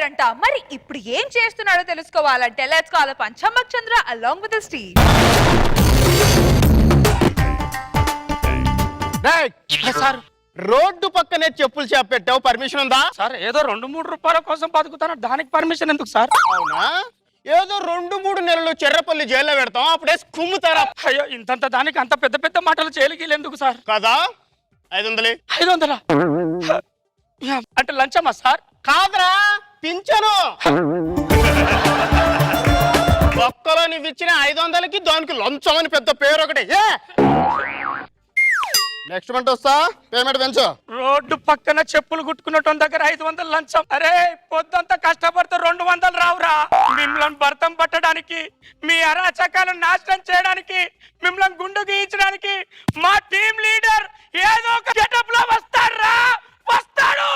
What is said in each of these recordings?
అయిపోయారంట. మరి ఇప్పుడు ఏం చేస్తున్నాడో తెలుసుకోవాలంటే let's call upon Chammak Chandra along with his team. Sir road పక్కనే చెప్పులు షాప్ పెట్టావు, పర్మిషన్ ఉందా? సార్ ఏదో 2-3 రూపాయల కోసం బతుకుతాను, దానికి పర్మిషన్ ఎందుకు సార్? అవునా? ఏదో 2-3 నెలలు చెర్రపల్లి జైల్లో పెడతాం, అప్పుడే కుమ్ముతారా? అయ్యో ఇంతంత దానికి అంత పెద్ద పెద్ద మాటలు చేయలికి ఎందుకు సార్? కదా 500. 500 అంటే లంచమా సార్? కాదరా, పింఛను. ఒక్కలో నువ్వు ఇచ్చిన 500కి దానికి లంచం అని పెద్ద పేరు ఒకటి. నెక్స్ట్ మంత్ వస్తా, పేమెంట్ పెంచు. రోడ్డు పక్కన చెప్పులు కుట్టుకున్నట్టు దగ్గర 500 లంచం. అరే పొద్దంతా కష్టపడితే 200 రావురా. మిమ్మల్ని భర్తం పట్టడానికి, మీ అరాచకాలను నాశనం చేయడానికి, మిమ్మల్ని గుండు గీయించడానికి మా టీం లీడర్ ఏదో ఒక గెటప్ లో వస్తారా, వస్తాడు.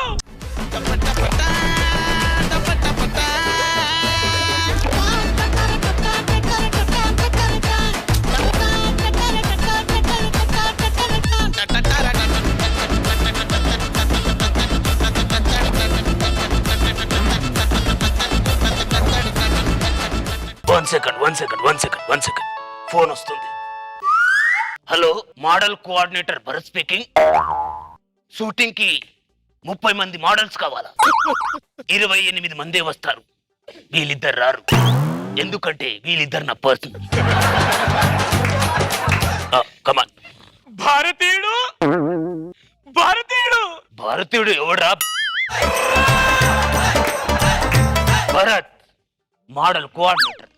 వన్ సెకండ్ ఫోన్ వస్తుంది. Hello, model coordinator Bharat speaking. Shooting కి 30 మంది మోడల్స్ కావాలా? 28 మందే వస్తారు. వీళ్ళిద్దరు రారు, ఎందుకంటే వీళ్ళిద్దరు నా పర్సనల్. కమాన్. భారతీయుడు భారతీయుడు భారతీయుడు ఎవడా? Bharat, model coordinator.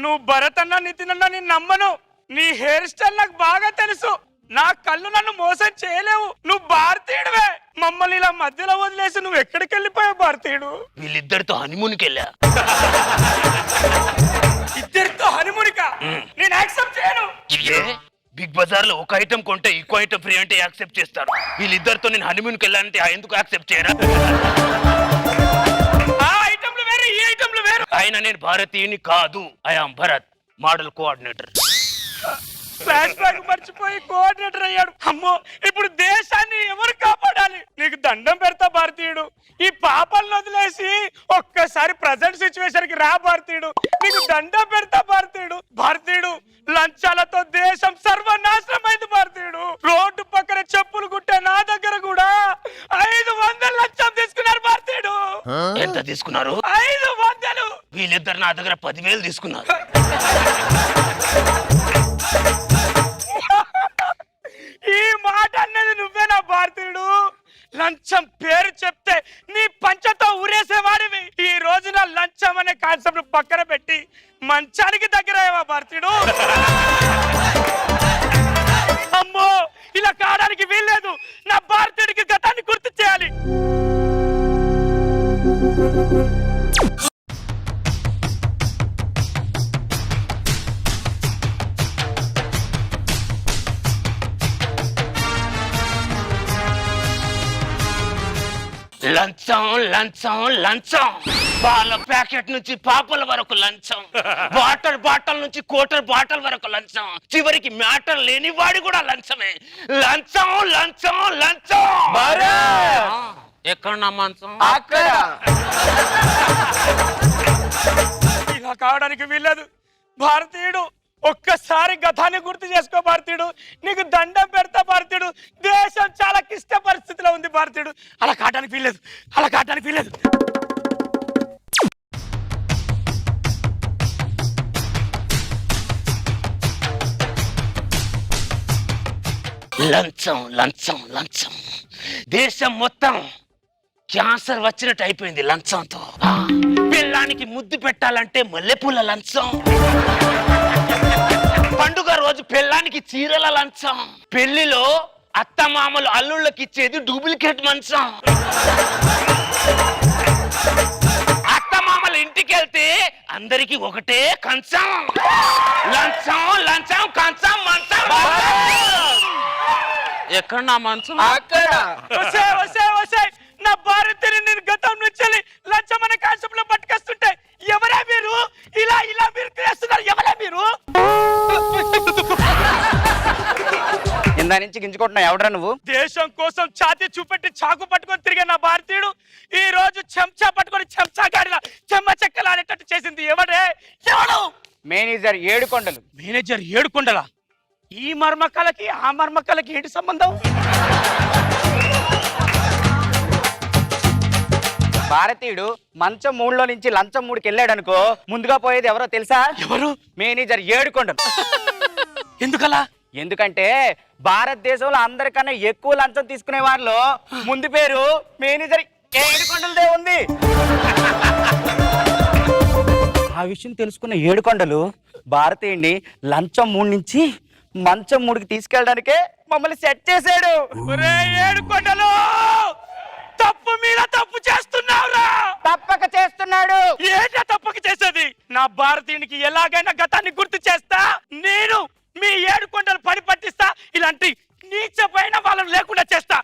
నువ్వు భరత్ అన్న నితిన్ అన్న నేను నమ్మను. నీ హెయిర్ స్టైల్ నాకు బాగా తెలుసు. నా కళ్ళు నన్ను మోసం చేయలేవు. నువ్వు భారతీయుడువే. మమ్మల్ని ఇలా మధ్యలో వదిలేసి నువ్వు ఎక్కడికి వెళ్ళిపోయావు భారతీయుడు? వీళ్ళిద్దరితో హనీమూన్కి వెళ్ళా. ఇద్దరితో హనీమూన్కా? నేను యాక్సెప్ట్ చేయను. బిగ్ బజార్ లో ఒక ఐటమ్ కొంటే ఇంకో ఐటమ్ ఫ్రీ అంటే యాక్సెప్ట్ చేస్తాడు. వీళ్ళిద్దరితో నేను హనీమూన్కి వెళ్ళాలంటే ఎందుకు యాక్సెప్ట్ చేయరా? ఆ ఐటమ్లు వేరు, ఈ ఐటమ్లు వేరు. ఆయన నేను భారతీయుని కాదు, I am Bharat, model coordinator. Flash back మర్చిపోయి కోఆర్డినేటర్ అయ్యాడు. అమ్మో, ఇప్పుడు దేశాన్ని ఎవరు కాపాడాలి? నీకు దండం పెడతా భారతీయుడు. ఈ పాపలను వదిలేసి ఒక్కసారి ప్రజెంట్ సిచ్యువేషన్ కి రా భారతీయుడు. నీకు దండం పెడతా భారతీయుడు. భారతీయుడు, లంచాలతో దేశం సర్వనాశనం అయింది భారతీయుడు. రోడ్డు పక్కన చెప్పులు కుట్టే నా దగ్గర కూడా 500 లంచం తీసుకున్నారు భారతీయుడు. ఎంత తీసుకున్నారు? 500. వీళ్ళిద్దరు నా దగ్గర 10,000 తీసుకున్నారు. ఈ మాట అన్నది నువ్వేనా భారతీయుడు? లంచం పేరు చెప్తే నీ పంచతో ఊరేసేవాడివి. ఈ రోజున లంచం అనే కాన్సెప్ట్ పక్కన పెట్టి మంచానికి దగ్గర అయ్యావా భారతీయుడు? అమ్మో, ఇలా కావడానికి వీల్లేదు. నా భారతీయుడికి గతాన్ని గుర్తు చేయాలి. లంచం లంచం లంచం. పాల ప్యాకెట్ నుంచి పాపల వరకు లంచం. బాటల్ నుంచి బాటల్ వరకు లంచం. చివరికి మ్యాటర్ లేని వాడి కూడా లంచమే. లంచం లంచం లంచం. ఎక్కడ నా మంచం? అక్కడ. ఇలా కావడానికి వీల్లేదు భారతీయుడు. ఒక్కసారి గతాన్ని గుర్తు చేసుకో భారతీయుడు. నీకు దండం పెడతా భారతీయుడు. దేశం చాలా క్లిష్ట పరిస్థితిలో ఉంది భారతీయుడు. అలా కావడానికి వీల్లేదు, అలా కావడానికి వీల్లేదు. లంచం లంచం లంచం. దేశం మొత్తం క్యాన్సర్ వచ్చినట్టు అయిపోయింది లంచంతో. పిల్లానికి ముద్దు పెట్టాలంటే మల్లెపూల లంచం. పండుగ రోజు పిల్లానికి చీరల లంచం. పెళ్లిలో అత్తమామలు అల్లుళ్ళకి ఇచ్చేది డూప్లికేట్ మంచం. అత్తమామలు ఇంటికి వెళ్తే అందరికి ఒకటే కంచం. లంచం లంచం కంచం మంచం. ఎక్కడ నా మంచం? అక్కడ. నా భారతీయుని నేను గతం నుంచి లంచం అనే కాన్సెప్ట్ లో పట్టుకొస్తుంటే ఎవరా మీరు? ఇలా ఇలా మీరు చేస్తున్నారు, ఎవరా మీరు? ఇందా నుంచి గింజుకుంటున్నావు, ఎవడరా నువ్వు? దేశం కోసం ఛాతీ చూపెట్టి చాకు పట్టుకొని తిరిగే నా భారతీయుడు ఈ రోజు చెంచా పట్టుకొని చెంచా గాడిలా చెమ్మ చెక్కలాడేటట్టు చేసింది ఎవడే? ఎవడు? మేనేజర్ ఏడుకొండలు. మేనేజర్ ఏడుకొండలా? ఈ మర్మకలకి ఆ మర్మకలకి ఏంటి సంబంధం? భారతీయుడు మంచం 3లో నుంచి లంచం 3కి వెళ్ళాడు అనుకో, ముందుగా పోయేది ఎవరో తెలుసా? ఎవరు? మేనేజర్ ఏడుకొండలు. ఎందుకలా? ఎందుకంటే భారతదేశంలో అందరికన్నా ఎక్కువ లంచం తీసుకునే వారిలో ముందు పేరు మేనేజర్ ఏడుకొండలదే ఉంది. ఆ విషయం తెలుసుకున్న ఏడుకొండలు భారతీయుడిని లంచం 3 నుంచి మంచం 3కి తీసుకెళ్ళడానికే మమ్మల్ని సెట్ చేశాడు. ఒరే ఏడుకొండలు, తప్పు మీద తప్పు చేస్తున్నావురా. తప్పక చేస్తున్నాడు. ఏంటా తప్పక చేసేది? నా భారతీయునికి ఎలాగైనా గతాన్ని గుర్తు చేస్తా. నేను మీ ఏడుకొండలు పని పట్టిస్తా. ఇలాంటి నీచపైన వాళ్ళని లేకుండా చేస్తా.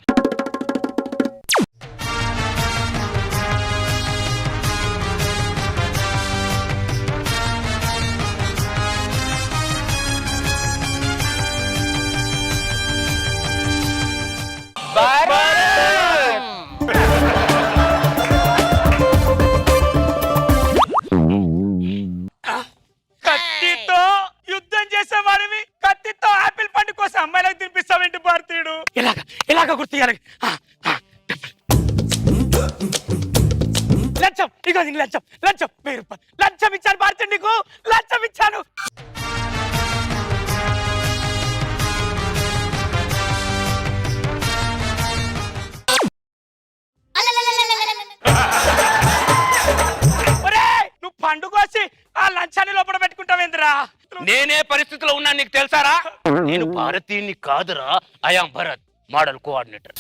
కత్తితో యుద్ధం చేసేవాడివి, కత్తితో ఆపిల్ పండు కోసం అమ్మాయిలకు తినిపిస్తావేంటి భారతీయుడు? ఇలాగ గుర్తియాలి. లంచం, ఇగో నీకు లంచం, లంచం 1000 రూపాయలు లంచం ఇచ్చాను భారతీయుడు, నీకు లంచం ఇచ్చాను. నువ్వు పండు కోసి ఆ లంచాన్ని లోపల పెట్టుకుంటావేంద్రా? నేనే పరిస్థితిలో ఉన్నా నీకు తెలుసారా? నేను భారతీయుని కాదురా, ఐయామ్ భరత్, మోడల్ కోఆర్డినేటర్.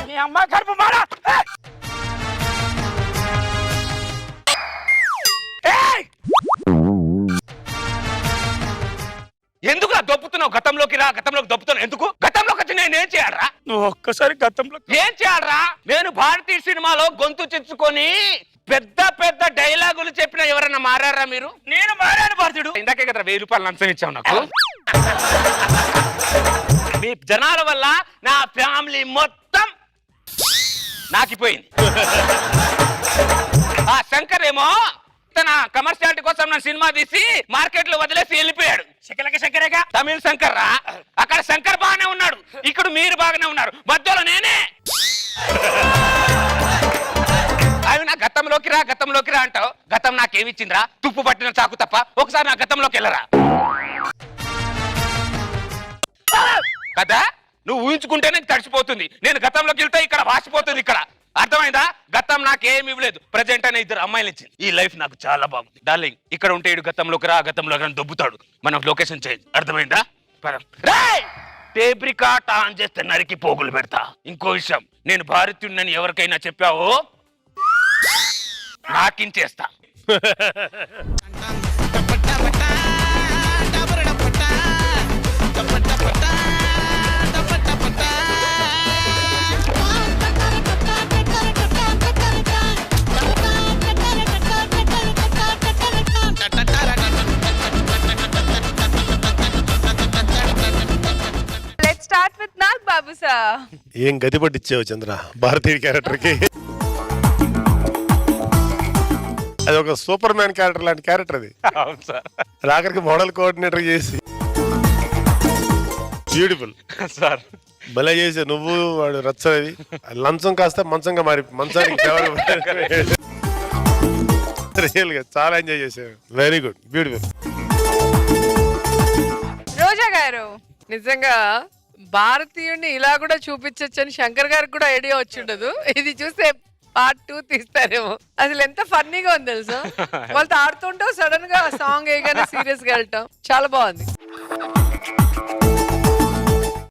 నీ అమ్మ కడుపు మాడ. ఎందుకు దొప్పుతున్నావు? గతంలోకి రా, గతంలోకి దొప్పుతున్నావు ఎందుకు? గతంలోకి వచ్చి నేనేం చేయాలరా? నువ్వు ఒక్కసారి గతంలో ఏం చేయాలరా? నేను భారతీయ సినిమాలో గొంతు చెచ్చుకొని పెద్ద పెద్ద డైలాగులు చెప్పిన ఎవరన్నా మారారా మీరు? నేను మారాను భారతీయుడు. ఇందాకే కదా 1000 రూపాయలు లంచం ఇచ్చావు నాకు. మీ జనాల వల్ల నా ఫ్యామిలీ మొత్తం నాకిపోయింది. ఆ శంకర్ ఏమో తన కమర్షియాలిటీ కోసం నా సినిమా తీసి మార్కెట్ లో వదిలేసి వెళ్ళిపోయాడు. శంకరక శంకరేగా తమిళ శంకర్ రా. అక్కడ శంకర్ బాగానే ఉన్నాడు, ఇక్కడ మీరు బాగానే ఉన్నారు, మధ్యలో నేనే. అవి నా గతంలోకి రా, గతంలోకి రా అంటావు. గతం నాకేమిచ్చిందిరా? తుప్పు పట్టిన చాకు తప్ప. ఒకసారి నా గతంలోకి వెళ్ళరా కదా. నువ్వు ఊహించుకుంటేనే తడిసిపోతుంది. నేను గతంలోకి వెళ్తే ఇక్కడ వాసిపోతుంది. ఇక్కడ అర్థమైందా? గతం నాకేమి ఇవ్వలేదు, ప్రజెంట్ అనే 2 అమ్మాయిలు ఇచ్చింది. ఈ లైఫ్ నాకు చాలా బాగుంది డార్లింగ్. ఇక్కడ ఉంటే ఇడు గతంలోకి రా, గతంలోకి రా దొబ్బుతాడు. మనం లొకేషన్ చేంజ్. అర్థమైందా? టేప్ రికార్డ్ ఆన్ చేస్తే నరికి పోగులు పెడతా. ఇంకో విషయం, నేను భారతీయుడిని ఎవరికైనా చెప్పావో నాకించేస్తా. Let's start with Nag Babu sir. ఏం గది పట్టించావు చంద్ర భారతీయ క్యారెక్టర్కి? అది ఒక సూపర్ మ్యాన్ క్యారెక్టర్ లాంటి క్యారెక్టర్ అది. అవును సార్. రాకరికి మోడల్ కోఆర్డినేటర్ చేసి బ్యూటిఫుల్ సార్ భలే చేసా నువ్వు. వాడు రచ్చది లంచం కాస్త మంచంగా మారి మంచానికి రియల్ గా చాలా ఎంజాయ్ చేశాను. Very good, beautiful. రోజా గారు, నిజంగా భారతీయుడిని ఇలా కూడా చూపించొచ్చని శంకర్ గారికి కూడా ఐడియా వచ్చిండదు. ఇది చూస్తే పార్ట్ 2 తీస్తారేమో. అసలు ఎంత ఫన్నీగా ఉంది తెలుసా? వాళ్ళతో ఆడుతుంటావు, సడన్ గా సాంగ్ వేయగానే సీరియస్ గా వెళ్ళటం చాలా బాగుంది.